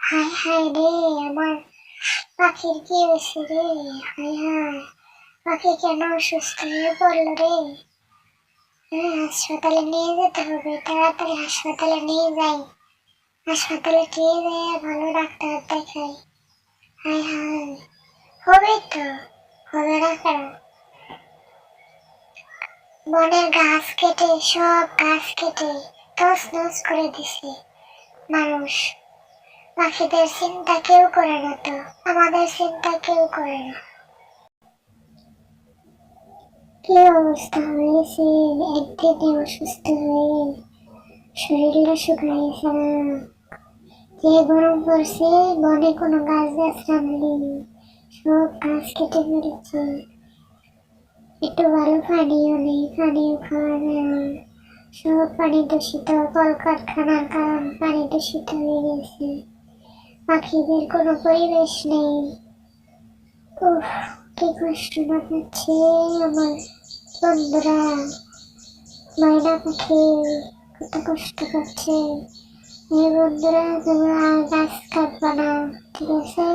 হায় হায় রে, আমার পাখির কি হয়েছে রে? হায় হায়, পাখি কেন অসুস্থ হয়ে পড়লো রে? হ্যাঁ, হাসপাতালে নিয়ে যেতে হবে, তাড়াতাড়ি হাসপাতালে নিয়ে যাই। হাসপাতালে নিয়ে যাই, ভালো ডাক্তার দেখাই। হায় হায়, হবে তো, হবে না কেন? বনের গাছ কেটে, সব গাছ কেটে তছনছ করে দিছে মানুষ। পাখিদের চিন্তা কেউ করে না তো, আমাদের চিন্তা কেউ করে না। কি অবস্থা হয়েছে একদিনে অসুস্থ হয়ে, শরীরটা শুকাইছে না। যে গরম পড়ছে, বনে কোনো গাছ গাছরা নেই, সব গাছ কেটে ফেলেছে। একটু ভালো পানিও নেই, পানিও খাওয়া যায় না। সব পানি দূষিত, কলকারখানার কারণ পানি দূষিত হয়ে গেছে। পাখিদের কোনো পরিবেশ নেই। উফ, কি কষ্ট না পাচ্ছে আমার বন্ধুরা। ময়না পাখি কত কষ্ট পাচ্ছে। এই বন্ধুরা, তোমরা গাছ কাটবা না, ঠিক আছে?